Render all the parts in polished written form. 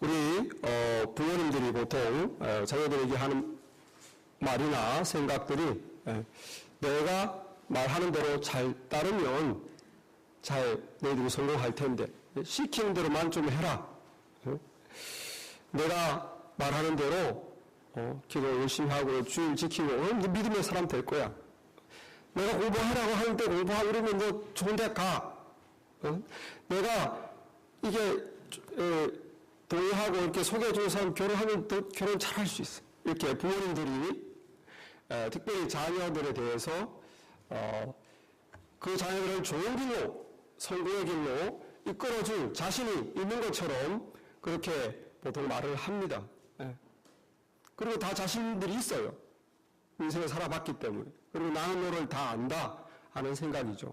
우리 부모님들이 보통 자녀들에게 하는 말이나 생각들이 내가 말하는 대로 잘 따르면 너희들이 성공할 텐데 시키는 대로만 좀 해라. 내가 말하는 대로 기도 열심히 하고 주일 지키고 믿음의 사람 될 거야. 내가 공부하라고 하는데 공부하고 그러면 너 좋은 데 가. 내가 이게 동의하고 이렇게 소개해주는 사람 결혼하면 또 결혼 잘할 수 있어. 이렇게 부모님들이 특별히 자녀들에 대해서 그 자녀들을 좋은 길로 성공의 길로 이끌어줄 자신이 있는 것처럼 그렇게 보통 말을 합니다. 그리고 다 자신들이 있어요. 인생을 살아봤기 때문에. 그리고 나는 너를 다 안다 하는 생각이죠.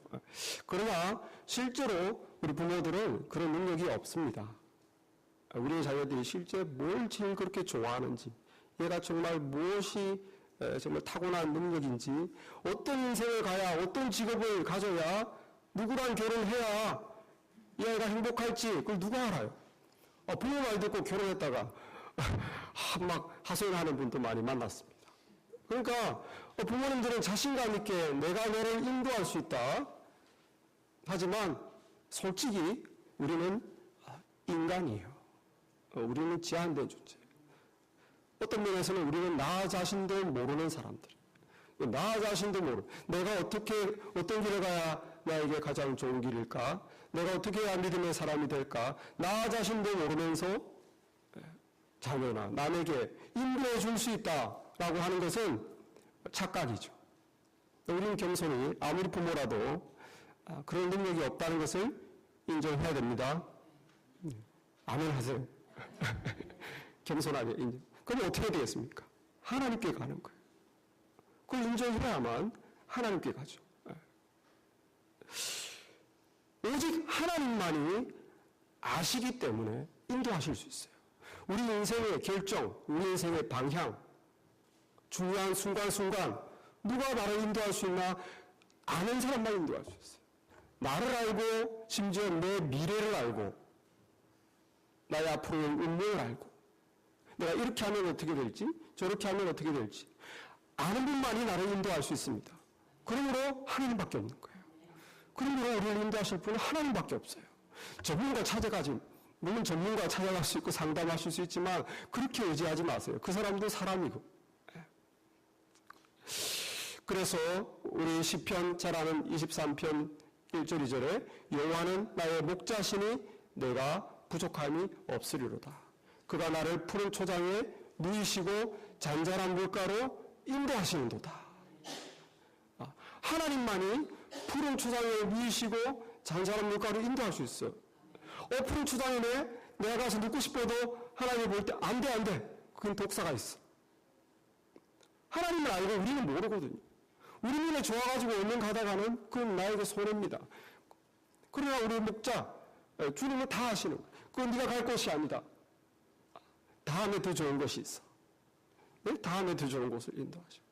그러나 실제로 우리 부모들은 그런 능력이 없습니다. 우리 자녀들이 실제 뭘 제일 그렇게 좋아하는지, 얘가 정말 무엇이 정말 타고난 능력인지, 어떤 인생을 가야, 어떤 직업을 가져야, 누구랑 결혼해야 이 아이가 행복할지 그걸 누가 알아요? 부모 말 듣고 결혼했다가 막 하소연하는 분도 많이 만났습니다. 그러니까 부모님들은 자신감 있게 내가 너를 인도할 수 있다. 하지만 솔직히 우리는 인간이에요. 우리는 제한된 존재. 어떤 면에서는 우리는 나 자신도 모르는 사람들. 나 자신도 모르는. 내가 어떤 길을 가야 나에게 가장 좋은 길일까? 내가 어떻게 해야 믿음의 사람이 될까? 나 자신도 모르면서 자녀나 남에게 인도해 줄 수 있다라고 하는 것은 착각이죠. 우리는 겸손히 아무리 부모라도 그런 능력이 없다는 것을 인정해야 됩니다. 아멘 하세요. 겸손하게 인정. 그럼 어떻게 되겠습니까? 하나님께 가는 거예요. 그걸 인정해야만 하나님께 가죠. 오직 하나님만이 아시기 때문에 인도하실 수 있어요. 우리 인생의 결정, 우리 인생의 방향, 중요한 순간순간 누가 나를 인도할 수 있나? 아는 사람만 인도할 수 있어요. 나를 알고 심지어 내 미래를 알고 나의 앞으로의 운명을 알고 내가 이렇게 하면 어떻게 될지 저렇게 하면 어떻게 될지 아는 분만이 나를 인도할 수 있습니다. 그러므로 하나님밖에 없는 거예요. 그러므로 우리를 인도하실 분은 하나님밖에 없어요. 전문가 찾아가지, 물론 전문가 찾아갈 수 있고 상담하실 수 있지만 그렇게 의지하지 마세요. 그 사람도 사람이고. 그래서 우리 시편 잘 아는 23편 1절 2절에 여호와는 나의 목자시니 내가 부족함이 없으리로다. 그가 나를 푸른 초장에 누이시고 잔잔한 물가로 인도하시는도다. 하나님만이 푸른 초장에 누이시고 잔잔한 물가로 인도할 수 있어요. 푸른 초장이네. 내가 가서 눕고 싶어도 하나님 볼 때 안 돼. 그건 독사가 있어. 하나님을 알고 우리는 모르거든요. 우리 눈에 좋아가지고 얼른 가다가는 그건 나에게 손해입니다. 그러나 우리 목자, 주님은 다 아시는 거예요. 그건 네가 갈 곳이 아니다. 다음에 더 좋은 것이 있어. 네? 다음에 더 좋은 곳을 인도하시고.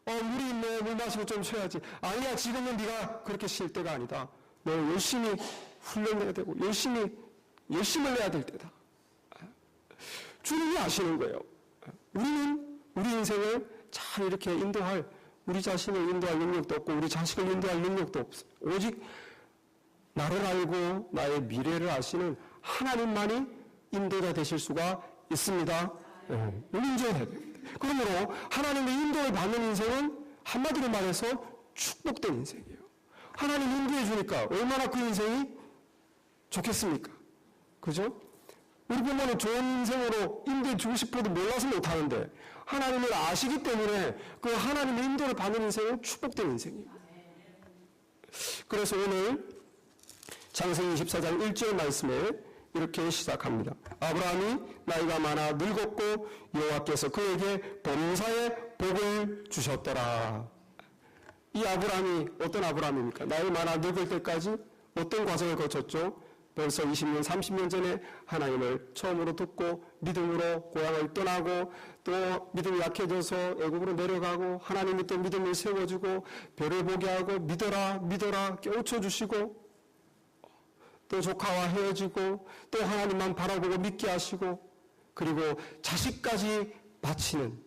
물이 있네. 물 마시고 좀 쉬어야지. 아니야, 지금은 네가 그렇게 쉴 때가 아니다. 너 열심히 훈련해야 되고 열심을 내야 될 때다. 주님이 아시는 거예요. 우리는 우리 인생을 잘 이렇게 인도할, 우리 자신을 인도할 능력도 없고 우리 자식을 인도할 능력도 없어요. 오직 나를 알고 나의 미래를 아시는 하나님만이 인도가 되실 수가 있습니다. 인정해야 됩니다. 그러므로 하나님의 인도를 받는 인생은 한마디로 말해서 축복된 인생이에요. 하나님 인도해 주니까 얼마나 그 인생이 좋겠습니까? 그죠? 우리 부모는 좋은 인생으로 인도해 주고 싶어도 몰라서 못하는데 하나님을 아시기 때문에 그 하나님의 인도를 받는 인생은 축복된 인생이에요. 그래서 오늘 창세기 24장 1절 말씀에 이렇게 시작합니다. 아브라함이 나이가 많아 늙었고 여호와께서 그에게 범사의 복을 주셨더라. 이 아브라함이 어떤 아브라함입니까? 나이 많아 늙을 때까지 어떤 과정을 거쳤죠? 벌써 20년, 30년 전에 하나님을 처음으로 듣고 믿음으로 고향을 떠나고 또 믿음이 약해져서 애국으로 내려가고 하나님이 또 믿음을 세워주고 별을 보게 하고 믿어라 깨우쳐 주시고 또 또 조카와 헤어지고 또 하나님만 바라보고 믿게 하시고 그리고 자식까지 바치는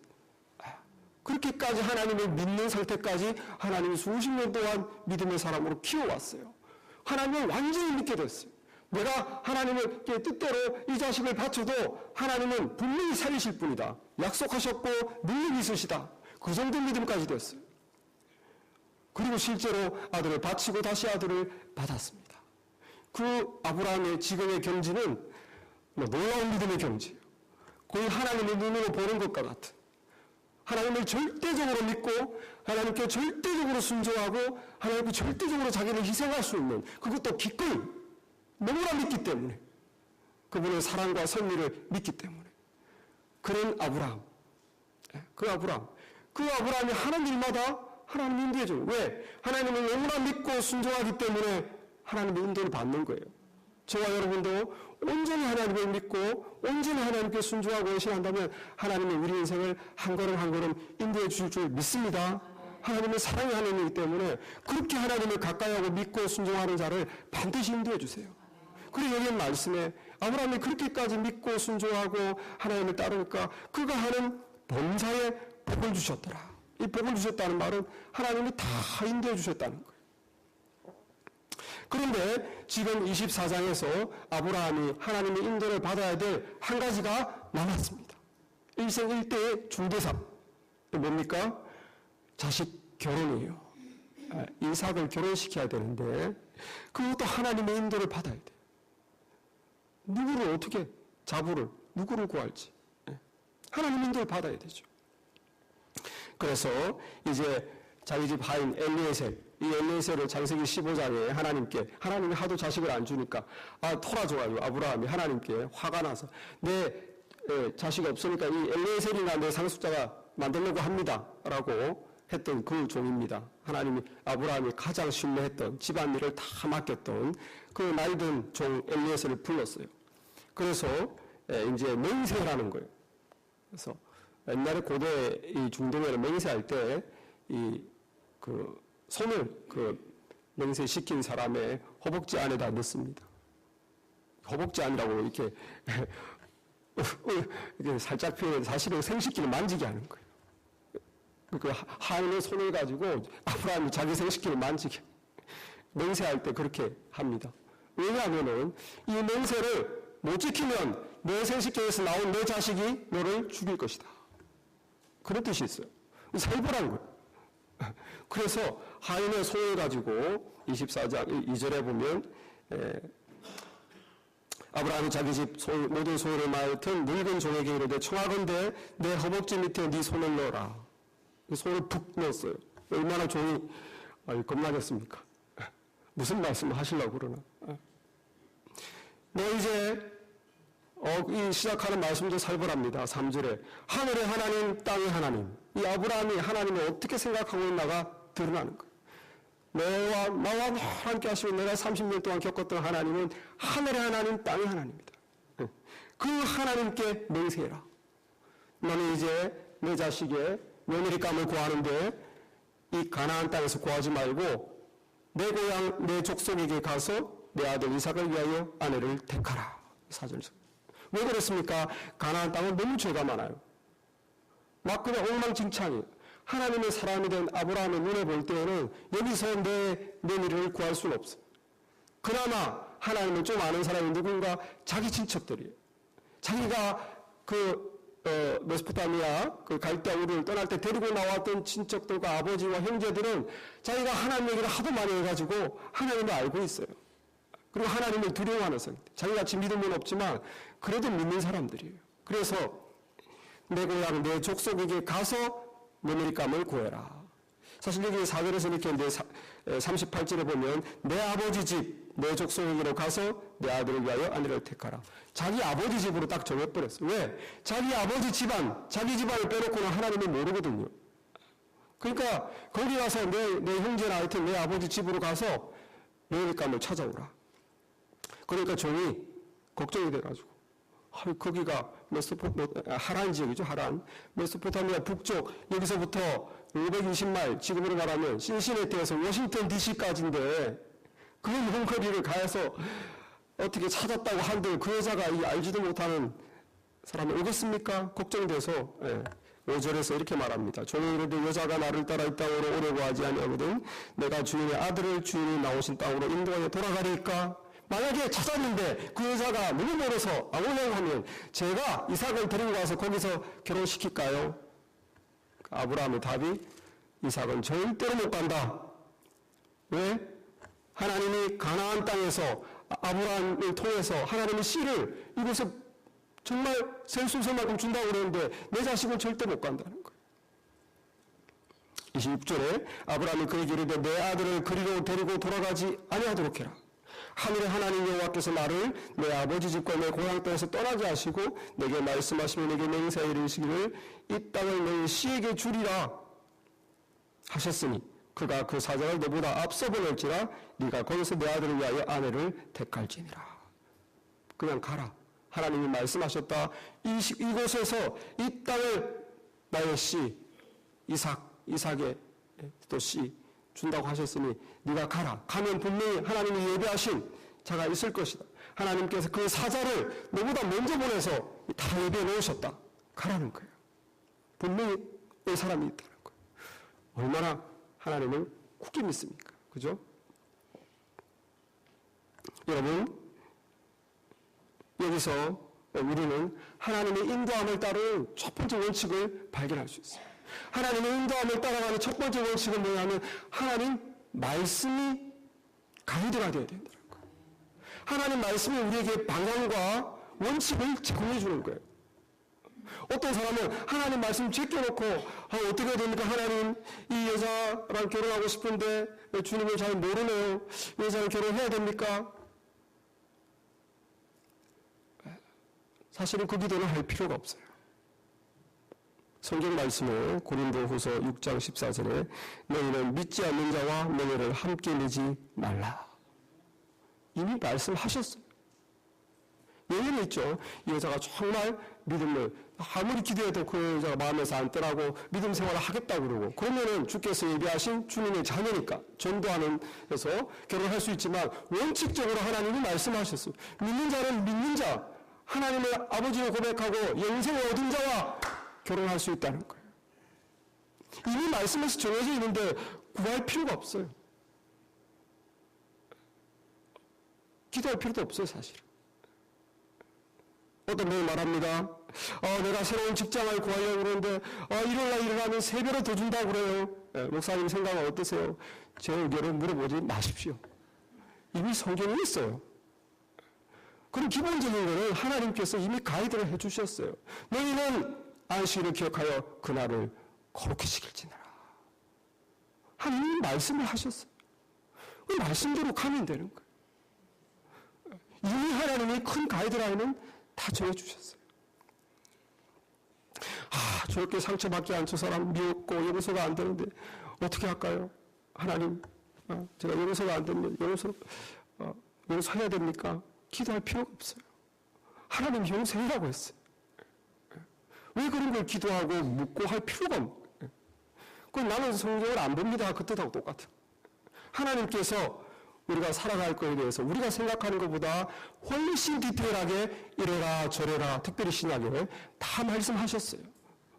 그렇게까지 하나님을 믿는 상태까지 하나님이 수십 년 동안 믿음의 사람으로 키워왔어요. 하나님을 완전히 믿게 됐어요. 내가 하나님의 뜻대로 이 자식을 바쳐도 하나님은 분명히 살리실 분이다. 약속하셨고 능력이 있으시다. 그 정도 믿음까지 됐어요. 그리고 실제로 아들을 바치고 다시 아들을 받았습니다. 그 아브라함의 지금의 경지는 놀라운 믿음의 경지예요. 거의 하나님의 눈으로 보는 것과 같은 하나님을 절대적으로 믿고 하나님께 절대적으로 순종하고 하나님께 절대적으로 자기를 희생할 수 있는 그것도 기꺼이 너무나 믿기 때문에 그분의 사랑과 섭리를 믿기 때문에 그런 아브라함 그 아브라함이 하는 일마다 하나님이 인도해줘요. 왜? 하나님을 너무나 믿고 순종하기 때문에 하나님의 인도를 받는 거예요. 저와 여러분도 온전히 하나님을 믿고 온전히 하나님께 순종하고 헌신한다면 하나님이 우리 인생을 한 걸음 한 걸음 인도해 주실 줄 믿습니다. 하나님은 사랑의 하나님이기 때문에 그렇게 하나님을 가까이 하고 믿고 순종하는 자를 반드시 인도해 주세요. 그리고 여기 말씀에 아브라함이 그렇게까지 믿고 순종하고 하나님을 따르니까 그가 하는 범사에 복을 주셨더라. 이 복을 주셨다는 말은 하나님이 다 인도해 주셨다는 거예요. 그런데 지금 24장에서 아브라함이 하나님의 인도를 받아야 될 한 가지가 남았습니다. 일생 일대의 중대상. 뭡니까? 자식 결혼이에요. 이삭을 결혼시켜야 되는데 그것도 하나님의 인도를 받아야 돼요. 누구를 어떻게 자부를 누구를 구할지 하나님의 인도를 받아야 되죠. 그래서 이제 자기 집 하인 엘리에셀 이 엘리에셀을 창세기 15장에 하나님이 하도 자식을 안 주니까 토라져가지고 아브라함이 하나님께 화가 나서 내 자식이 없으니까 이 엘리에셀이나 내 상속자가 만들려고 합니다 라고 했던 그 종입니다. 하나님이 아브라함이 가장 신뢰했던 집안일을 다 맡겼던 그 나이든 종 엘리에셀을 불렀어요. 그래서 이제 맹세라는 거예요. 그래서 옛날에 고대 이 중동에는 맹세할 때 손을 맹세시킨 사람의 허벅지 안에다 넣습니다. 허벅지 안이라고 이렇게 살짝 표현해서 사실은 생식기를 만지게 하는 거예요. 그 하인의 손을 가지고 아브라함이 자기 생식기를 만지게 맹세할 때 그렇게 합니다. 왜냐하면은 이 맹세를 못 지키면 내 생식기에서 나온 내 자식이 너를 죽일 것이다. 그런 뜻이 있어요. 살벌한 거예요. 그래서 하인의 손을 가지고 24장 2절에 보면 아브라함이 자기 집 모든 소유를 맡은 늙은 종에게 이르되 청하건대 내 허벅지 밑에 네 손을 넣어라. 손을 푹 넣었어요. 얼마나 종이 겁나겠습니까? 무슨 말씀을 하시려고 그러나. 너 이제 이 시작하는 말씀도 살벌합니다. 3절에 하늘의 하나님 땅의 하나님 이 아브라함이 하나님을 어떻게 생각하고 있나가 드러나는 거예요. 나와 함께 하시고 내가 30년 동안 겪었던 하나님은 하늘의 하나님 땅의 하나님입니다. 그 하나님께 맹세해라. 너는 이제 내 자식의 며느리감을 구하는데 이 가나안 땅에서 구하지 말고 내 고향 내 족속에게 가서 내 아들 이삭을 위하여 아내를 택하라. 4절에서 왜 그랬습니까? 가나안 땅은 너무 죄가 많아요. 막 그냥 엉망진창이에요. 하나님의 사람이 된 아브라함의 눈에 볼 때에는 여기서 내 며느리를 구할 수는 없어요. 그나마 하나님을 좀 아는 사람이 누군가 자기 친척들이에요. 자기가 메소포타미아 갈대아 우르를 떠날 때 데리고 나왔던 친척들과 아버지와 형제들은 자기가 하나님 얘기를 하도 많이 해가지고 하나님을 알고 있어요. 그리고 하나님을 두려워하는 사람. 자기같이 믿음은 없지만 그래도 믿는 사람들이에요. 그래서 내 고향 내 족속에게 가서 며느리감을 구해라. 사실 여기 4절에서 이렇게 했는데 38절에 보면 내 아버지 집 내 족속에게로 가서 내 아들을 위하여 아내를 택하라. 자기 아버지 집으로 딱 정해버렸어요. 왜? 자기 아버지 집안, 자기 집안을 빼놓고는 하나님을 모르거든요. 그러니까 거기 가서 내 형제나 하여튼 내 아버지 집으로 가서 며느리감을 찾아오라. 그러니까 종이 걱정이 돼가지고 거기가 하란 지역이죠. 하란. 메소포타미아 북쪽 여기서부터 520마일 지금으로 말하면 신시내티에서 워싱턴 DC까지인데 그 먼 거리를 가서 어떻게 찾았다고 한들 그 여자가 이 알지도 못하는 사람이 오겠습니까? 걱정돼서 5절에서 이렇게 말합니다. 종이 이르되 여자가 나를 따라 이 땅으로 오려고 하지 아니하거든 내가 주인의 아들을 주인이 나오신 땅으로 인도하여 돌아가리까? 만약에 찾았는데 그 여자가 너무 멀어서 안 오려고 하면 제가 이삭을 데리고 가서 거기서 결혼시킬까요? 아브라함의 답이 이삭은 절대로 못 간다. 왜? 하나님이 가나안 땅에서 아브라함을 통해서 하나님의 씨를 이곳에 정말 셀수소만큼 준다고 그러는데 내 자식은 절대 못 간다는 거예요. 26절에 아브라함이 그에게 이르되 내 아들을 그리로 데리고 돌아가지 아니하도록 해라. 하늘의 하나님 여호와께서 나를 내 아버지 집과 내 고향 땅에서 떠나게 하시고 내게 말씀하시며 내게 맹세하여 이르시기를 이 땅을 너희 씨에게 주리라 하셨으니 그가 그 사자를 너보다 앞서 보낼지라 네가 거기서 내 아들을 위하여 아내를 택할지니라. 그냥 가라. 하나님이 말씀하셨다. 이곳에서 이 땅을 나의 씨 이삭의 또 씨 준다고 하셨으니 네가 가라. 가면 분명히 하나님이 예배하신 자가 있을 것이다. 하나님께서 그 사자를 너보다 먼저 보내서 다 예배해 놓으셨다. 가라는 거예요. 분명히 이 사람이 있다는 거예요. 얼마나 하나님을 굳게 믿습니까? 그죠? 여러분, 여기서 우리는 하나님의 인도함을 따르는 첫 번째 원칙을 발견할 수 있어요. 하나님의 인도함을 따라가는 첫 번째 원칙은 뭐냐면 하나님 말씀이 가이드가 되어야 된다는 거예요. 하나님 말씀이 우리에게 방향과 원칙을 제공해 주는 거예요. 어떤 사람은 하나님 말씀 제껴놓고 어떻게 해야 됩니까? 하나님 이 여자랑 결혼하고 싶은데 주님을 잘 모르네요. 이 여자랑 결혼해야 됩니까? 사실은 그 기도는 할 필요가 없어요. 성경 말씀에 고린도후서 6장 14절에 너희는 믿지 않는 자와 명예를 함께 내지 말라. 이미 말씀하셨어요. 예언이 있죠. 이 여자가 정말 믿음을 아무리 기도해도 그 여자가 마음에서 안 떠나고 믿음 생활을 하겠다고 그러고 그러면은 주께서 예비하신 주님의 자녀니까 전도하는 데서 결혼할 수 있지만 원칙적으로 하나님이 말씀하셨어요. 믿는 자는 믿는 자 하나님의 아버지를 고백하고 영생을 얻은 자와 결혼할 수 있다는 거예요. 이미 말씀에서 정해져 있는데 구할 필요가 없어요. 기도할 필요도 없어요, 사실. 어떤 분이 말합니다. 내가 새로운 직장을 구하려고 그러는데 일요일날 일어나면 3배로 더 준다고 그래요. 목사님 생각은 어떠세요? 제 의견을 물어보지 마십시오. 이미 성경에 있어요. 그런 기본적인 거는 하나님께서 이미 가이드를 해주셨어요. 너희는 안식일을 기억하여 그날을 거룩히 지킬지니라. 하나님이 말씀을 하셨어요. 그 말씀대로 가면 되는 거예요. 이미 하나님이 큰 가이드라인은 다 정해주셨어요. 저렇게 상처받지 않은 저 사람 미웠고 용서가 안 되는데 어떻게 할까요? 하나님, 제가 용서가 안 되면 용서해야 됩니까? 기도할 필요가 없어요. 하나님 용서해라고 했어요. 왜 그런 걸 기도하고 묻고 할 필요가 없는 거예요. 그럼 나는 성경을 안 봅니다. 그 뜻하고 똑같아요. 하나님께서 우리가 살아갈 거에 대해서 우리가 생각하는 것보다 훨씬 디테일하게 이래라 저래라 특별히 신약에 다 말씀하셨어요.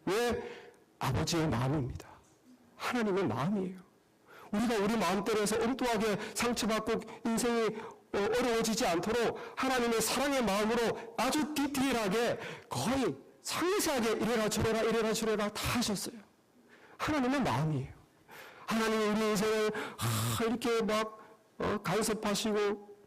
왜? 아버지의 마음입니다. 하나님의 마음이에요. 우리가 우리 마음대로해서 엉뚱하게 상처받고 인생이 어려워지지 않도록 하나님의 사랑의 마음으로 아주 디테일하게 거의 상세하게 이래라 저래라 다 하셨어요. 하나님의 마음이에요. 하나님이 우리 인생을 이렇게 막 간섭하시고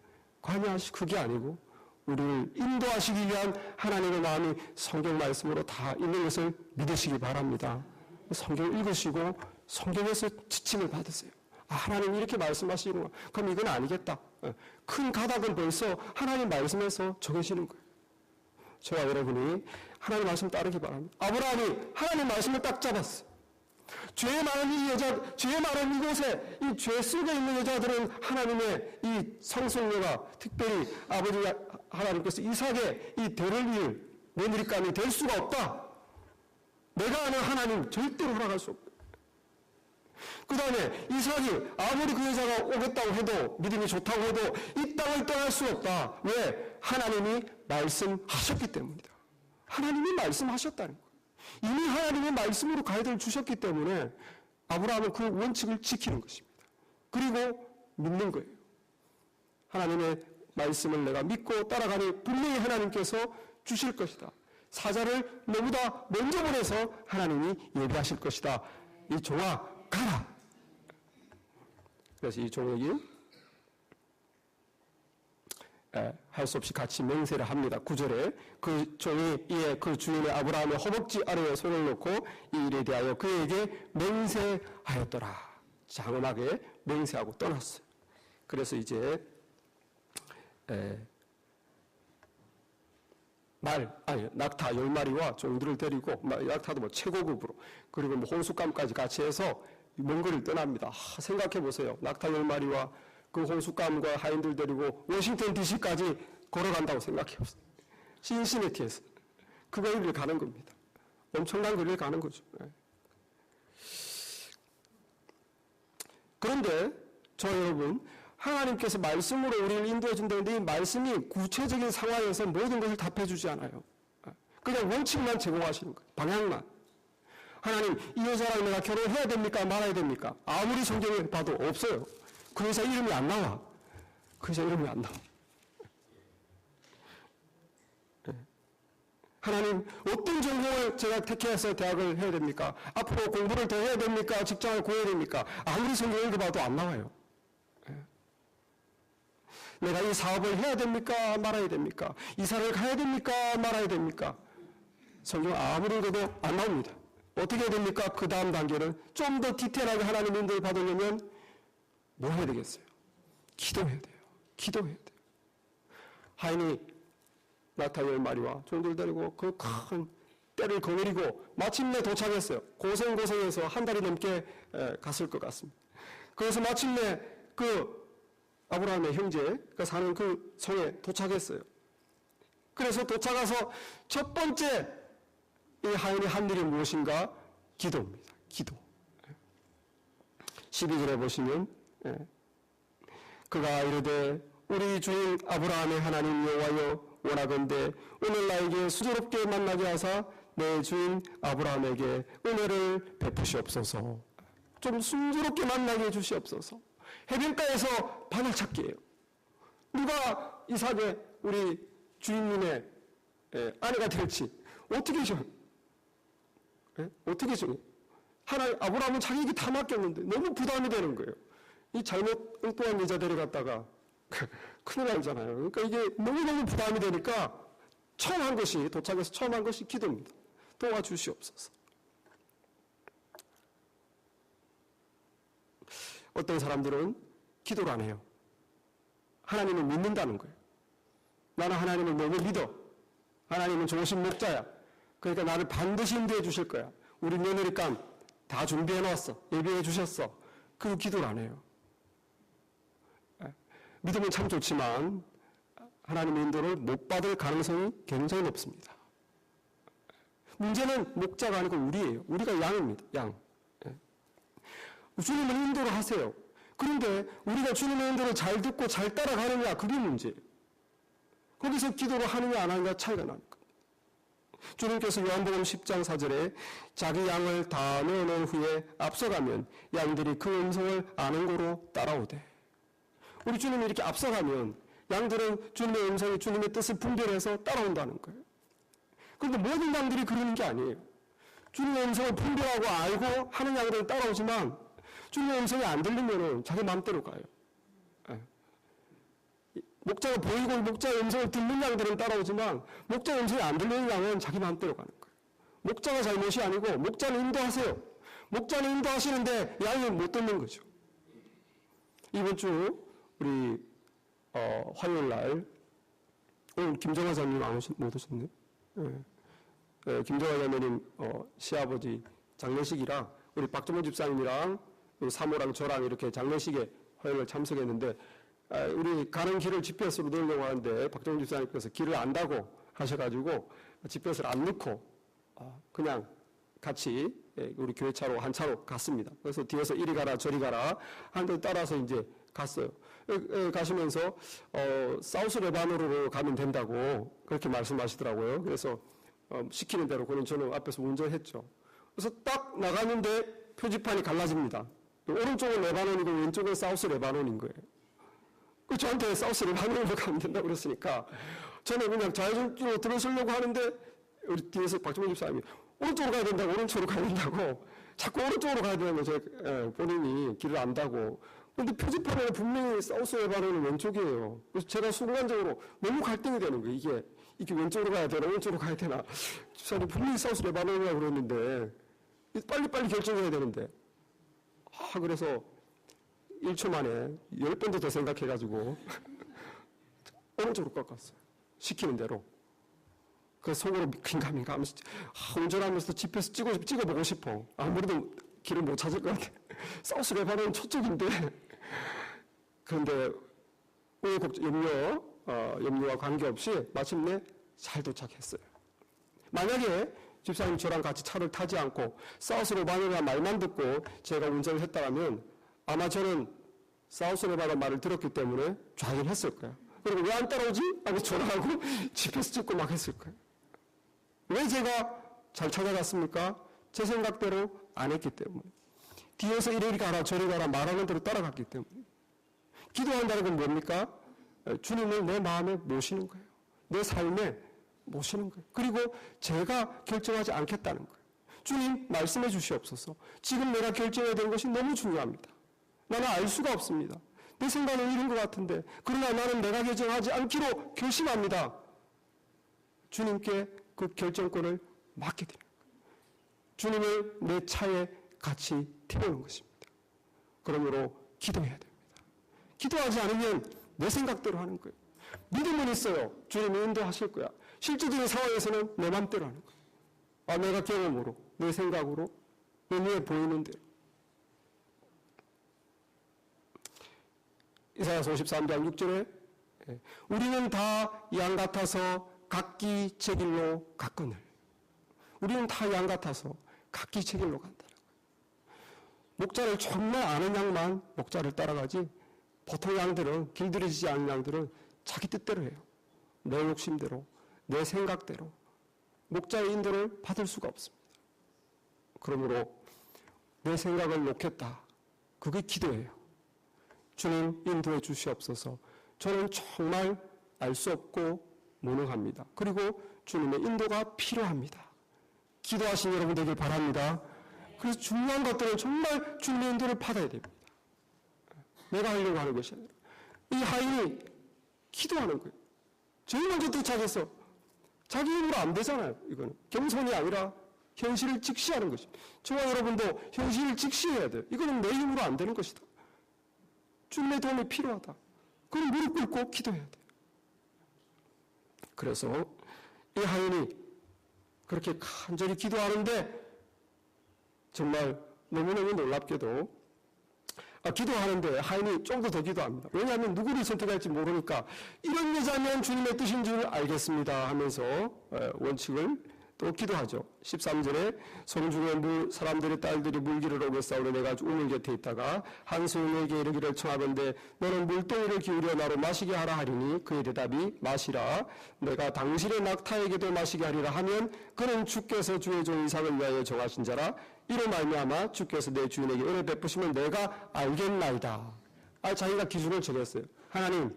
관여하시고 그게 아니고 우리를 인도하시기 위한 하나님의 마음이 성경 말씀으로 다 있는 것을 믿으시기 바랍니다. 성경 읽으시고 성경에서 지침을 받으세요. 하나님이 이렇게 말씀하시는구나. 그럼 이건 아니겠다. 큰 가닥은 벌써 하나님 말씀에서 정해지는 거예요. 저와 여러분이 하나님 말씀 따르기 바랍니다. 아브라함이 하나님 말씀을 딱 잡았어요. 죄 많은 이곳에 이 죄 속에 있는 여자들은 하나님의 이 성숙녀가 특별히 아버지 하나님께서 이삭의 이 대를 이을 며느리감이 될 수가 없다. 내가 아는 하나님 절대로 허락할 수 없다. 그 다음에 이삭이 아무리 그 여자가 오겠다고 해도, 믿음이 좋다고 해도 이 땅을 떠날 수 없다. 왜? 하나님이 말씀하셨기 때문이다. 하나님이 말씀하셨다는 거예요. 이미 하나님의 말씀으로 가이드를 주셨기 때문에 아브라함은 그 원칙을 지키는 것입니다. 그리고 믿는 거예요. 하나님의 말씀을 내가 믿고 따라가니 분명히 하나님께서 주실 것이다. 사자를 너무나 먼저 보내서 하나님이 예비하실 것이다. 이 종아 가라. 그래서 이 종에게 할 수 없이 같이 맹세를 합니다. 9절에 그 종이 이에 그 주인의 아브라함의 허벅지 아래에 손을 놓고 이 일에 대하여 그에게 맹세하였더라. 장엄하게 맹세하고 떠났어요. 그래서 이제 낙타 10마리와 종들을 데리고, 낙타도 뭐 최고급으로, 그리고 뭐 홍숫감까지 같이 해서 먼 거리를 떠납니다. 생각해 보세요. 낙타 10마리와 그 홍숫감과 하인들 데리고 워싱턴 DC까지 걸어간다고 생각해 보세요. 신시내티에서. 그 거리를 가는 겁니다. 엄청난 거리를 가는 거죠. 그런데 저 여러분, 하나님께서 말씀으로 우리를 인도해 준다는데 이 말씀이 구체적인 상황에서 모든 것을 답해주지 않아요. 그냥 원칙만 제공하시는 거예요. 방향만. 하나님, 이 여자랑 내가 결혼해야 됩니까? 말아야 됩니까? 아무리 성경을 봐도 없어요. 그 여자 이름이 안 나와. 그 여자 이름이 안 나와. 하나님, 어떤 전공을 제가 택해서 대학을 해야 됩니까? 앞으로 공부를 더 해야 됩니까? 직장을 구해야 됩니까? 아무리 성경을 봐도 안 나와요. 내가 이 사업을 해야 됩니까? 말아야 됩니까? 이사를 가야 됩니까? 말아야 됩니까? 성경 아무리 읽어도 안 나옵니다. 어떻게 해야 됩니까? 그 다음 단계는 좀 더 디테일하게 하나님 인도를 받으려면 뭐 해야 되겠어요? 기도해야 돼요. 기도해야 돼요. 하인이 낙타 10마리와 종들 데리고 그 큰 떼를 거느리고 마침내 도착했어요. 고생고생해서 한 달이 넘게 갔을 것 같습니다. 그래서 마침내 그 아브라함의 형제가 사는 그 성에 도착했어요. 그래서 도착해서 첫 번째 이 하인이 한 일이 무엇인가? 기도입니다. 기도. 12절에 보시면 그가 이르되 우리 주인 아브라함의 하나님 여호와여 원하건대 오늘 나에게 수고롭게 만나게 하사 내 주인 아브라함에게 은혜를 베푸시옵소서. 좀 순조롭게 만나게 해주시옵소서. 해변가에서 바늘찾기예요. 누가 이삭의 우리 주인님의 아내가 될지 어떻게 정해? 어떻게 정해? 하나님, 아브라함은 자기에게 다 맡겼는데 너무 부담이 되는 거예요. 이 잘못 엉뚱한 여자 데려갔다가 큰일 나잖아요. 그러니까 이게 너무너무 부담이 되니까 처음 한 것이, 도착해서 처음 한 것이 기도입니다. 도와주시옵소서. 어떤 사람들은 기도를 안 해요. 하나님을 믿는다는 거예요. 나는 하나님을 너무 믿어. 하나님은 좋으신 목자야. 그러니까 나를 반드시 인도해 주실 거야. 우리 며느리감 다 준비해 놨어. 예비해 주셨어. 그리고 기도를 안 해요. 믿음은 참 좋지만 하나님의 인도를 못 받을 가능성이 굉장히 높습니다. 문제는 목자가 아니고 우리예요. 우리가 양입니다. 양. 주님은 인도를 하세요. 그런데 우리가 주님의 인도를 잘 듣고 잘 따라가느냐, 그게 문제예요. 거기서 기도를 하느냐 안 하느냐 차이가 나는 거예요. 주님께서 요한복음 10장 4절에 자기 양을 다 넣어놓은 후에 앞서가면 양들이 그 음성을 아는 거로 따라오되. 우리 주님이 이렇게 앞서가면 양들은 주님의 음성이 주님의 뜻을 분별해서 따라온다는 거예요. 그런데 모든 양들이 그러는 게 아니에요. 주님의 음성을 분별하고 알고 하는 양들은 따라오지만 주님의 음성이 안 들리면 자기 마음대로 가요. 목자가 보이고 목자의 음성을 듣는 양들은 따라오지만 목자의 음성이 안 들리는 양은 자기 마음대로 가는 거예요. 목자가 잘못이 아니고 목자는 인도하세요. 목자는 인도하시는데 양이 못 듣는 거죠. 이번 주 우리 화요일 날 오늘 김정화 자매님 못 오셨네요. 김정화 자매님 시아버지 장례식이랑 우리 박정호 집사님이랑 사모랑 저랑 이렇게 장례식에 화요일 참석했는데 우리 가는 길을 GPS로 넣으려고 하는데 박정호 집사님께서 길을 안다고 하셔가지고 GPS를 안 넣고 그냥 같이 우리 교회 차로 한 차로 갔습니다. 그래서 뒤에서 이리 가라 저리 가라 하는데 따라서 이제 갔어요. 가시면서 사우스 레바논으로 가면 된다고 그렇게 말씀하시더라고요. 그래서 시키는 대로 그는 저는 앞에서 운전했죠. 그래서 딱 나가는데 표지판이 갈라집니다. 오른쪽은 레바논이고 왼쪽은 사우스 레바논인 거예요. 저한테 사우스 레바논으로 가면 된다고 그랬으니까 저는 그냥 좌회전으로 들어서려고 하는데 우리 뒤에서 박정민 집사님이 오른쪽으로 가야 된다고 오른쪽으로 가야 된다고 자꾸 오른쪽으로 가야 되는 거죠. 본인이 길을 안다고. 근데 표지판에는 분명히 사우스 레바논은 왼쪽이에요. 그래서 제가 순간적으로 너무 갈등이 되는 거예요. 이게 왼쪽으로 가야 되나 오른쪽으로 가야 되나. 집사님 분명히 사우스 레바논이라고 그랬는데 빨리빨리 결정해야 되는데 그래서 1초 만에 10번도 더 생각해가지고 오른쪽으로 꺾었어요. 시키는 대로. 그 속으로 민감민감 하면서 운전하면서 집에서 찍어보고 싶어. 아무래도 길을 못 찾을 것 같아. 사우스 레바논은 저쪽인데. 그런데 우여곡 염려와 관계없이 마침내 잘 도착했어요. 만약에 집사님 저랑 같이 차를 타지 않고 사우스 레바논이라는 말만 듣고 제가 운전을 했다면 아마 저는 사우스 레바논 말을 들었기 때문에 좌회전했을 거예요. 그리고 왜 안 따라오지? 하고 전화하고 집에서 찍고 막 했을 거예요. 왜 제가 잘 찾아갔습니까? 제 생각대로 안 했기 때문에. 뒤에서 이리 가라 저리 가라 말하는 대로 따라갔기 때문에. 기도한다는 건 뭡니까? 주님을 내 마음에 모시는 거예요. 내 삶에 모시는 거예요. 그리고 제가 결정하지 않겠다는 거예요. 주님 말씀해 주시옵소서. 지금 내가 결정해야 되는 것이 너무 중요합니다. 나는 알 수가 없습니다. 내 생각은 이런 것 같은데 그러나 나는 내가 결정하지 않기로 결심합니다. 주님께 그 결정권을 맡게 됩니다. 주님을 내 차에 같이 태우는 것입니다. 그러므로 기도해야 됩니다. 기도하지 않으면 내 생각대로 하는 거예요. 믿음은 있어요. 주님이 인도하실 거야. 실제적인 상황에서는 내 맘대로 하는 거예요. 내가 경험으로, 내 생각으로, 내 눈에 보이는 대로. 이사야서 53장 6절에 우리는 다 양 같아서 각기 제 길로 갔거늘. 우리는 다 양 같아서 각기 제 길로 간다는 거예요. 목자를 정말 아는 양만 목자를 따라가지 보통 양들은 길들여지지 않은 양들은 자기 뜻대로 해요. 내 욕심대로, 내 생각대로 목자의 인도를 받을 수가 없습니다. 그러므로 내 생각을 놓겠다. 그게 기도예요. 주님 인도해 주시옵소서. 저는 정말 알 수 없고 무능합니다. 그리고 주님의 인도가 필요합니다. 기도하신 여러분 되길 바랍니다. 그래서 중요한 것들은 정말 주님의 인도를 받아야 됩니다. 내가 하려고 하는 것이 아니라 이 하인이 기도하는 거예요. 제일 먼저 도착해서 자기 힘으로 안 되잖아요. 이거는 겸손이 아니라 현실을 직시하는 것입니다. 저와 여러분도 현실을 직시해야 돼요. 이거는 내 힘으로 안 되는 것이다. 주님의 도움이 필요하다. 그럼 무릎 꿇고 기도해야 돼요. 그래서 이 하인이 그렇게 간절히 기도하는데 정말 너무너무 놀랍게도 기도하는데 하인이 좀 더 기도합니다. 왜냐하면 누구를 선택할지 모르니까 이런 여자면 주님의 뜻인 줄 알겠습니다 하면서 원칙을 또 기도하죠. 13절에 성중에 사람들의 딸들이 물기를 오겠사오니 내가 우물 곁에 있다가 한 소인에게 이르기를 청하건대 너는 물동이를 기울여 나로 마시게 하라 하리니 그의 대답이 마시라 내가 당신의 낙타에게도 마시게 하리라 하면 그는 주께서 주의 종 이삭을 위하여 정하신 자라 이로 말미암아 주께서 내 주인에게 은혜 베푸시면 내가 알겠나이다. 자기가 기준을 정했어요. 하나님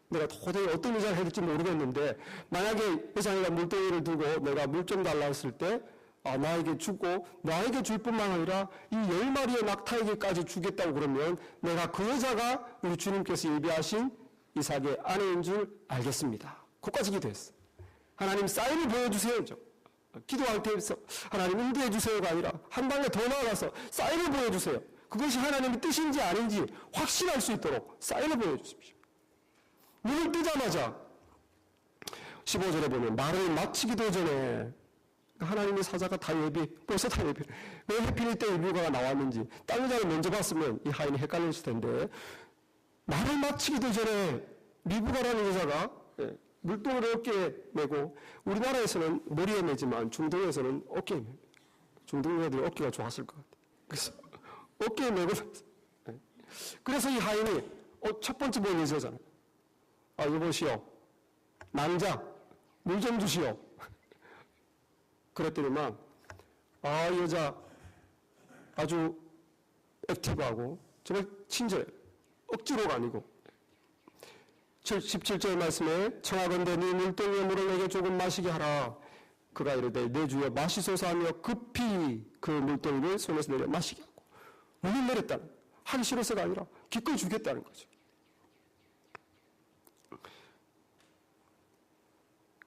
내가 도저히 어떤 의자를 해야 될지 모르겠는데 만약에 의장이가 물동이를 두고 내가 물 좀 달라 했을 때 나에게 주고 나에게 줄 뿐만 아니라 이 10마리의 낙타에게까지 주겠다고 그러면 내가 그 여자가 우리 주님께서 예비하신 이삭의 아내인 줄 알겠습니다. 그것까지 기도했어요. 하나님 사인을 보여주세요. 기도할 때에서 하나님 인도해 주세요가 아니라 한 단계 더 나아가서 사인을 보여주세요. 그것이 하나님의 뜻인지 아닌지 확신할 수 있도록 사인을 보여주십시오. 눈을 뜨자마자 15절에 보면 말을 마치기도 전에 하나님의 사자가 벌써 다 예비. 왜 해필일 때 예비가 나왔는지 딴 여자를 먼저 봤으면 이 하인이 헷갈렸을 텐데 말을 마치기도 전에 리브가라는 여자가 물동을 어깨에 메고 우리나라에서는 머리에 메지만 중동에서는 어깨에 맵니다. 중등 애들이 어깨가 좋았을 것 같아요. 그래서 어깨에 메고 네. 그래서 이 하인이 첫 번째 본 여자잖아요. 여보시오, 남자 물 좀 주시오. 그랬더니만 여자 아주 액티브하고 정말 친절해요. 억지로가 아니고 17절 말씀에 청하건대 네 물동이의 물을 내게 조금 마시게 하라. 그가 이르되 내 주여 마시소서 하며 급히 그 물동이를 손에서 내려 마시게 하고 물을 내렸다는, 하기 싫어서가 아니라 기꺼이 주겠다는 거죠.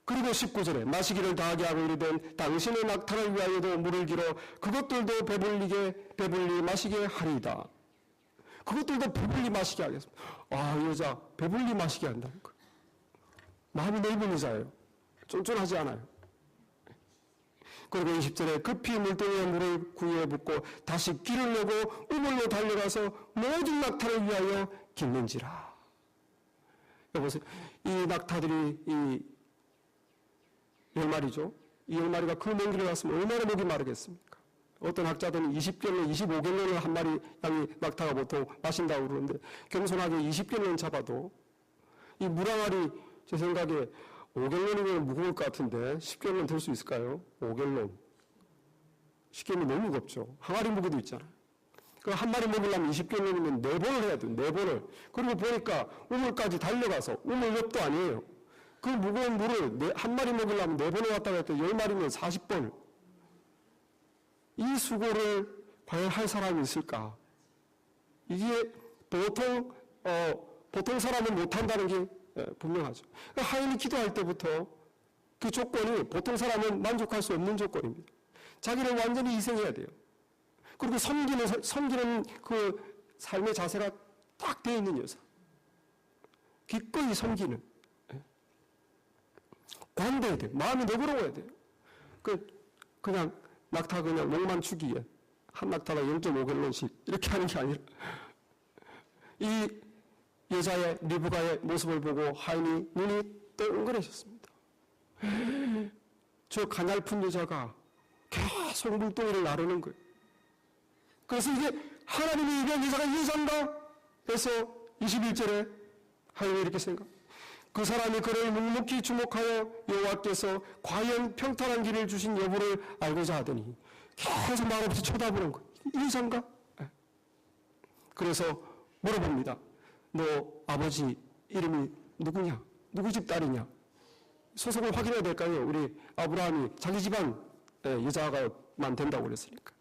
그리고 19절에 마시기를 다하게 하고 이르된 당신의 낙타를 위하여도 물을 길어 그것들도 배불리 마시게 하리이다. 그것들도 배불리 마시게 하겠습니다. 여자 배불리 마시게 한다는 거예요. 마음이 넓은 여자예요. 쫀쫀하지 않아요. 그리고 20절에 급히 물동이에 물을 구유에 붓고 다시 길을 내고 우물로 달려가서 모든 낙타를 위하여 깃는지라. 여보세요. 이 낙타들이 이 10마리죠. 이 10마리가 그 먼 길을 갔으면 얼마나 목이 마르겠습니까? 어떤 학자들은 20갤런, 25갤런을 한 마리 양이 낙타가 보통 마신다고 그러는데 겸손하게 20갤런 잡아도 이 물항아리 제 생각에 5갤런이면 무거울 것 같은데 10갤런 될 수 있을까요? 5갤런. 10갤런이 너무 무겁죠. 항아리 무게도 있잖아요. 그 한 마리 먹으려면 20갤런이면 4번을 해야 돼요. 4번을. 그리고 보니까 우물까지 달려가서 우물 옆도 아니에요. 그 무거운 물을 한 마리 먹으려면 4번을 왔다가 했더니 10마리면 40번을. 이 수고를 과연 할 사람이 있을까? 이게 보통 사람은 못한다는 게 분명하죠. 하인이 기도할 때부터 그 조건이 보통 사람은 만족할 수 없는 조건입니다. 자기를 완전히 희생해야 돼요. 그리고 섬기는 그 삶의 자세가 딱 되어 있는 여자. 기꺼이 섬기는. 관대해야 돼요. 마음이 너그러워야 돼요. 그냥 낙타 그냥 목만 축이에 한 낙타가 0.5갤런씩 이렇게 하는 게 아니라 이 여자의 리브가의 모습을 보고 하인이 눈이 똥그래졌습니다. 저 가냘픈 여자가 계속 물동이를 나르는 거예요. 그래서 이게 하나님이 입양 여자가 여잔가 해서 21절에 하인이 이렇게 생각. 그 사람이 그를 묵묵히 주목하여 여호와께서 과연 평탄한 길을 주신 여부를 알고자 하더니 계속 말없이 쳐다보는 거예요. 이 여잔가? 그래서 물어봅니다. 너 아버지 이름이 누구냐? 누구 집 딸이냐? 소속을 확인해야 될까요? 우리 아브라함이 자기 집안 여자가만 된다고 그랬으니까.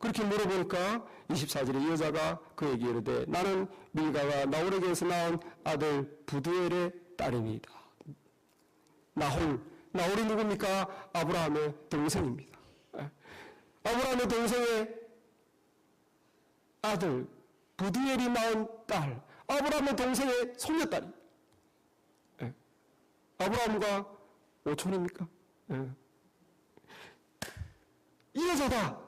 그렇게 물어보니까 24절에 이 여자가 그에게 이르되 나는 밀가가 나홀에게서 낳은 아들 부두엘의 딸입니다. 나홀이 누굽니까? 아브라함의 동생입니다. 아브라함의 동생의 아들 부두엘이 낳은 딸, 아브라함의 동생의 손녀딸이. 아브라함과 오촌입니까? 이 여자다.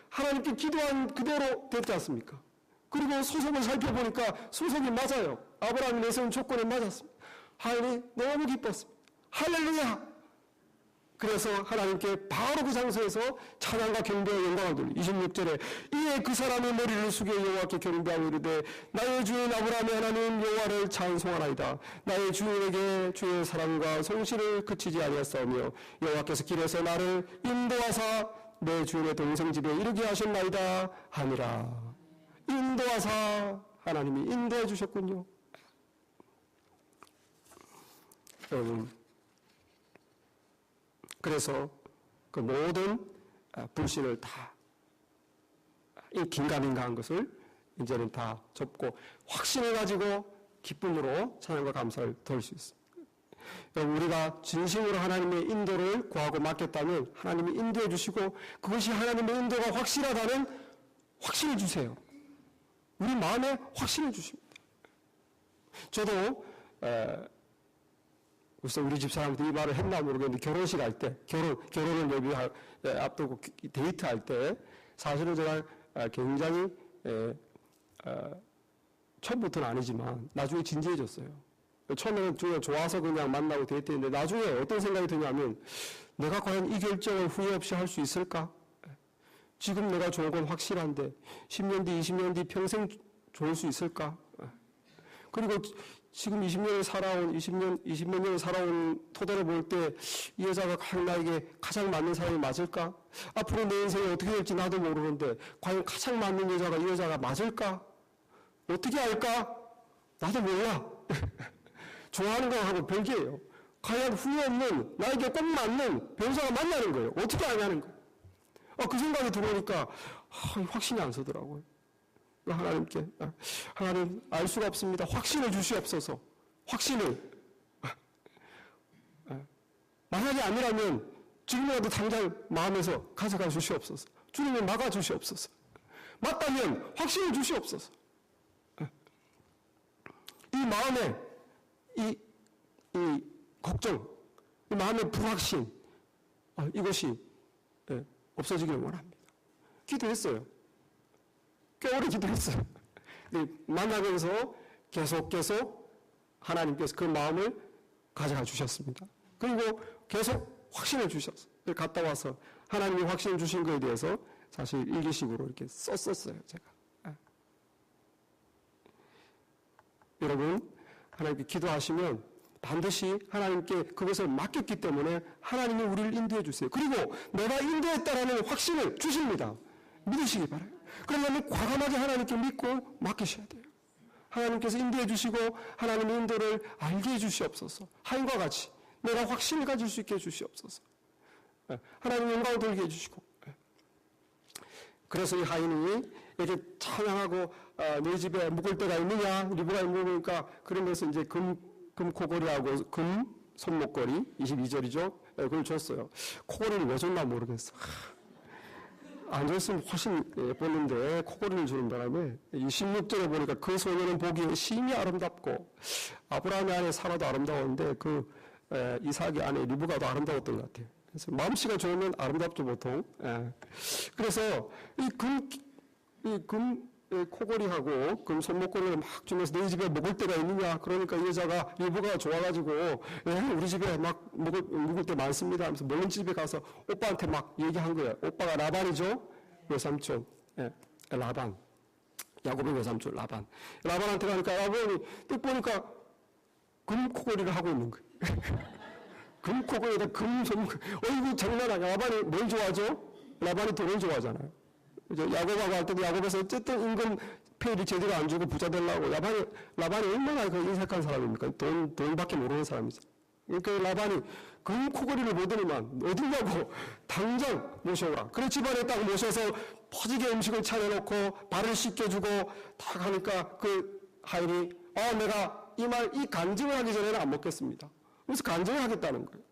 하나님께 기도한 그대로 됐지 않습니까? 그리고 소속을 살펴보니까 소속이 맞아요. 아브라함이 내세운 조건에 맞았습니다. 하인이 너무 기뻤습니다. 할렐루야! 그래서 하나님께 바로 그 장소에서 찬양과 경배와 영광을 돌리 26절에 이에 그 사람의 머리를 숙여 여호와께 경배하고 이르되 나의 주인 아브라함의 하나님 여호와를 찬송하나이다. 나의 주인에게 주의 사랑과 성실을 그치지 아니하사오며 여호와께서 길에서 나를 인도하사 내 주인의 동생 집에 이르게 하셨나이다 하니라. 인도하사 하나님이 인도해 주셨군요. 여러분, 그래서 그 모든 불신을 다 이 긴가민가한 것을 이제는 다 접고 확신을 가지고 기쁨으로 찬양과 감사를 드릴 수 있습니다. 우리가 진심으로 하나님의 인도를 구하고 맡겼다면 하나님이 인도해 주시고 그것이 하나님의 인도가 확실하다는 확신을 주세요. 우리 마음에 확신을 주십니다. 저도 글쎄 우리 집 사람들이 이 말을 했나 모르겠는데 결혼식 할 때 결혼을 앞두고 데이트할 때 사실은 제가 굉장히 처음부터는 아니지만 나중에 진지해졌어요. 처음에는 그냥 좋아서 그냥 만나고 데이트했는데 나중에 어떤 생각이 드냐면 내가 과연 이 결정을 후회 없이 할 수 있을까? 지금 내가 좋은 건 확실한데 10년 뒤, 20년 뒤 평생 좋을 수 있을까? 그리고 지금 20몇 년을 살아온 토대를 볼 때 이 여자가 나에게 가장 맞는 사람이 맞을까? 앞으로 내 인생이 어떻게 될지 나도 모르는데 과연 가장 맞는 여자가 이 여자가 맞을까? 어떻게 알까? 나도 몰라. 좋아하는 거하고 별개예요. 과연 후회 없는 나에게 꼭 맞는 변호사가 만나는 거예요. 어떻게 아냐는 거예요. 그 생각이 들어오니까 확신이 안 서더라고요. 하나님께 하나님 알 수가 없습니다. 확신을 주시옵소서. 확신을. 만약에 아니라면 지금이라도 당장 마음에서 가져가 주시옵소서. 주님이 막아 주시옵소서. 맞다면 확신을 주시옵소서. 이 마음에 이 걱정, 이 마음의 불확신, 이것이 없어지기를 원합니다. 기도했어요. 꽤 오래 기도했어요. 만나면서 계속 하나님께서 그 마음을 가져가 주셨습니다. 그리고 계속 확신을 주셨어요. 갔다 와서 하나님이 확신을 주신 것에 대해서 사실 일기식으로 이렇게 썼었어요, 제가. 여러분, 하나님께 기도하시면 반드시 하나님께 그것을 맡겼기 때문에 하나님이 우리를 인도해 주세요. 그리고 내가 인도했다라는 확신을 주십니다. 믿으시기 바라요. 그러려면 과감하게 하나님께 믿고 맡기셔야 돼요. 하나님께서 인도해 주시고 하나님의 인도를 알게 해 주시옵소서. 하인과 같이 내가 확신을 가질 수 있게 해 주시옵소서. 하나님 영광을 돌게 해 주시고. 그래서 이 하인이 이렇게 찬양하고 너희 집에 묵을 데가 있느냐? 리브가 물으니까 그러면서 이제 금 코걸이하고 금 손목걸이 22절이죠. 그걸 줬어요. 코걸이를 왜 줬나 모르겠어. 안 줬으면 훨씬 예뻤는데 코걸이를 주는 바람에 16절에 보니까 그 소녀는 보기에 심히 아름답고 아브라함의 안에 사라도 아름다웠는데 그 이삭의 안에 리브가 더 아름다웠던 것 같아요. 그래서 마음씨가 좋으면 아름답죠 보통. 그래서 이 금 코걸이하고 금 손목걸이를 막 주면서 너희 집에 먹을 데가 있느냐? 그러니까 이 여자가 리브가 좋아가지고 우리 집에 막 먹을 데 많습니다 하면서 먹는 집에 가서 오빠한테 막 얘기한 거예요. 오빠가 라반이죠? 외삼촌. 라반. 야곱의 외삼촌 라반한테 가니까 라반이 딱 보니까 금 코걸이를 하고 있는 거예요. 금 코걸이에다 금 손목걸이. 이거 장난 아니야. 라반이 뭘 좋아하죠? 라반이 돈을 좋아하잖아요. 야곱하고 할 때도 야곱에서 어쨌든 임금 페이를 제대로 안 주고 부자 되려고 라반이 얼마나 그 인색한 사람입니까? 돈밖에 모르는 사람이죠. 그러니까 라반이 그 코걸이를 보더니만 어디냐고 당장 모셔오라. 그래 집안에 딱 모셔서 퍼지게 음식을 차려놓고 발을 씻겨주고 딱 하니까 그 하인이 내가 이 간증을 하기 전에는 안 먹겠습니다. 그래서 간증을 하겠다는 거예요.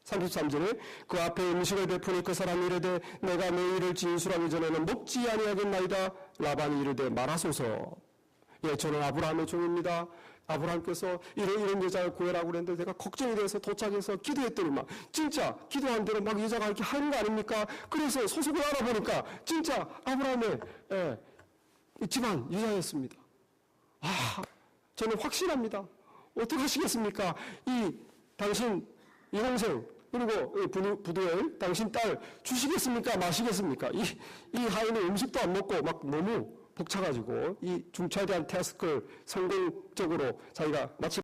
33절에 그 앞에 음식을 베푸니 그 사람이 이르되 내가 내 일을 진술하기 전에는 먹지 아니하겠나이다. 라반이 이르되 말하소서. 저는 아브라함의 종입니다. 아브라함께서 이런 여자를 구해라고 그랬는데 내가 걱정이 돼서 도착해서 기도했더니만 진짜 기도한 대로 막 여자가 이렇게 하는 거 아닙니까? 그래서 소속을 알아보니까 진짜 아브라함의 집안 여자였습니다. 저는 확신합니다. 어떻게 하시겠습니까? 당신 이동생 그리고 부두엘 당신 딸 주시겠습니까? 마시겠습니까? 이 하인은 음식도 안 먹고 막 너무 벅차가지고 이 중차에 대한 태스크를 성공적으로 자기가 마치